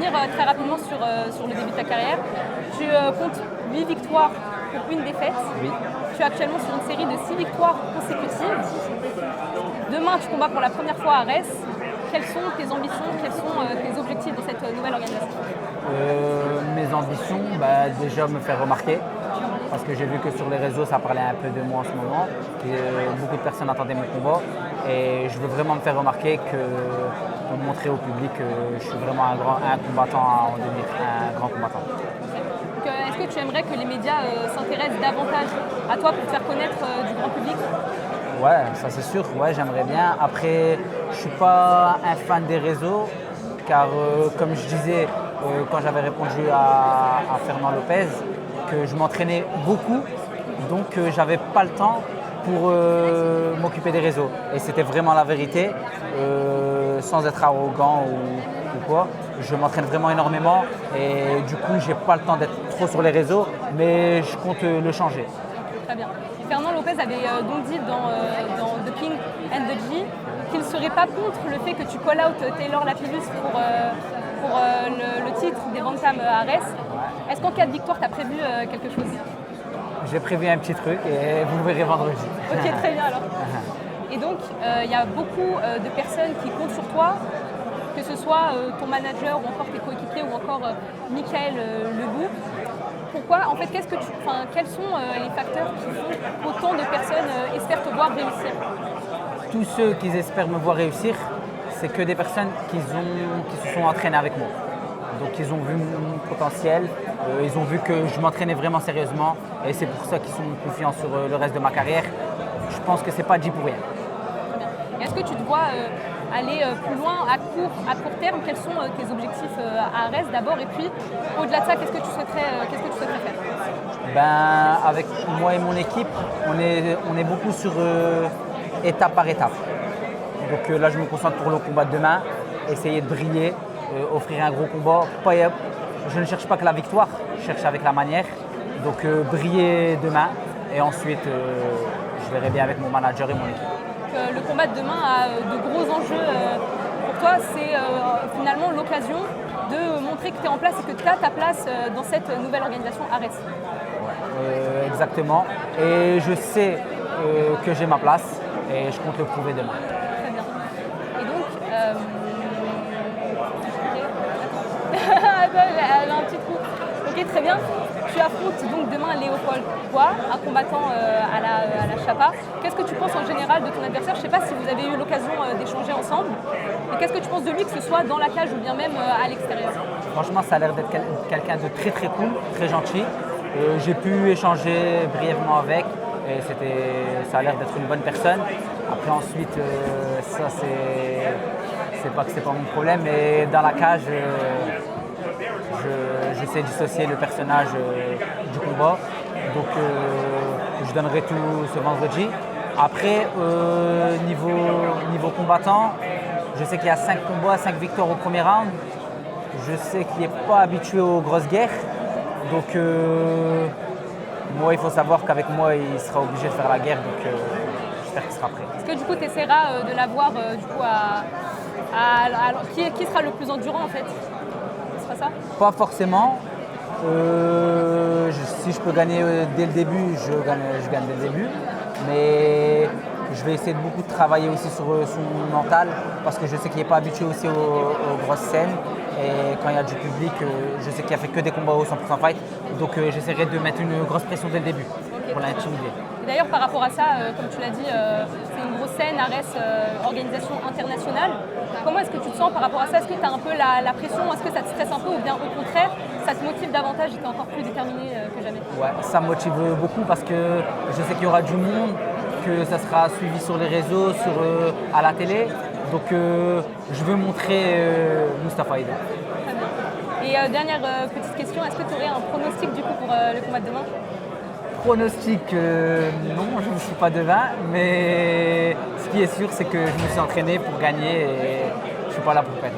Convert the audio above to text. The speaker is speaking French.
revenir très rapidement sur le début de ta carrière. Tu comptes 8 victoires pour une défaite. Oui. Tu es actuellement sur une série de 6 victoires consécutives. Demain, tu combats pour la première fois à Arès. Quelles sont tes ambitions, quels sont tes objectifs dans cette nouvelle organisation? Mes ambitions, déjà me faire remarquer, parce que j'ai vu que sur les réseaux ça parlait un peu de moi en ce moment, beaucoup de personnes attendaient mon combat et je veux vraiment me faire remarquer, pour montrer au public que je suis vraiment un combattant en devenir un grand combattant. Donc, est-ce que tu aimerais que les médias s'intéressent davantage à toi pour te faire connaître du grand public? Ouais, ça c'est sûr, ouais, j'aimerais bien. Après, je ne suis pas un fan des réseaux, car comme je disais quand j'avais répondu à Fernand Lopez, que je m'entraînais beaucoup, donc j'avais pas le temps pour m'occuper des réseaux. Et c'était vraiment la vérité, sans être arrogant ou quoi. Je m'entraîne vraiment énormément et du coup j'ai pas le temps d'être trop sur les réseaux, mais je compte le changer. Très bien. Fernand Lopez avait donc dit dans The King and the G qu'il ne serait pas contre le fait que tu call out Taylor Lapillus pour le titre des Bantam à Arès. Est-ce qu'en cas de victoire, tu as prévu quelque chose? J'ai prévu un petit truc et vous le verrez vendredi. Ok, très bien alors. Et donc, il y a beaucoup de personnes qui comptent sur toi, que ce soit ton manager ou encore tes coéquipiers ou encore Michael Lebou. Pourquoi? En fait, quels sont les facteurs qui font qu'autant de personnes espèrent te voir réussir? Tous ceux qui espèrent me voir réussir, c'est que des personnes qui se sont entraînées avec moi. Donc ils ont vu mon potentiel, ils ont vu que je m'entraînais vraiment sérieusement et c'est pour ça qu'ils sont confiants sur le reste de ma carrière. Je pense que c'est pas dit pour rien. Est-ce que tu te vois aller plus loin à court terme? Quels sont tes objectifs à Arès d'abord? Et puis au-delà de ça, qu'est-ce que tu souhaiterais faire? Avec moi et mon équipe, on est beaucoup sur étape par étape. Donc là je me concentre pour le combat de demain, essayer de briller, offrir un gros combat. Je ne cherche pas que la victoire, je cherche avec la manière. Donc briller demain et ensuite je verrai bien avec mon manager et mon équipe. Le combat de demain a de gros enjeux pour toi. C'est finalement l'occasion de montrer que tu es en place et que tu as ta place dans cette nouvelle organisation Arès. Ouais, exactement. Et je sais que j'ai ma place et je compte le prouver demain. Très bien. Et donc, elle a un petit trou. Ok, très bien. Tu affrontes donc demain Léopold Poix, un combattant à la Chapa. Qu'est-ce que tu penses en général de ton adversaire? Je ne sais pas si vous avez eu l'occasion d'échanger ensemble. Et qu'est-ce que tu penses de lui, que ce soit dans la cage ou bien même à l'extérieur? Franchement, ça a l'air d'être quelqu'un de très très cool, très gentil. J'ai pu échanger brièvement avec et ça a l'air d'être une bonne personne. Après ensuite, ça c'est pas mon problème, mais dans la cage, je sais dissocier le personnage du combat. Donc je donnerai tout ce vendredi. Après, niveau combattant, je sais qu'il y a 5 combats, 5 victoires au premier round. Je sais qu'il n'est pas habitué aux grosses guerres. Donc moi, il faut savoir qu'avec moi, il sera obligé de faire la guerre. Donc j'espère qu'il sera prêt. Est-ce que du coup, tu essaieras de l'avoir qui sera le plus endurant en fait? Ce sera ça? Pas forcément. Si je peux gagner dès le début, je gagne dès le début. Mais je vais essayer de beaucoup travailler aussi sur son mental parce que je sais qu'il n'est pas habitué aussi aux grosses scènes. Et quand il y a du public, je sais qu'il a fait que des combats au 100% fight. Donc j'essaierai de mettre une grosse pression dès le début pour l'intimider. D'ailleurs, par rapport à ça, comme tu l'as dit, c'est une grosse scène, Arès, organisation internationale. Comment est-ce que tu te sens par rapport à ça? Est-ce que tu as un peu la pression? Est-ce que ça te stresse un peu ou bien au contraire, ça te motive davantage et tu es encore plus déterminé que jamais? Ouais, ça me motive beaucoup parce que je sais qu'il y aura du monde, que ça sera suivi sur les réseaux, à la télé. Donc je veux montrer Moustapha Aïda. Très bien. Et dernière petite question, est-ce que tu aurais un pronostic du coup pour le combat de demain? Pronostic, non, je ne suis pas devin, mais ce qui est sûr, c'est que je me suis entraîné pour gagner et je ne suis pas là pour perdre.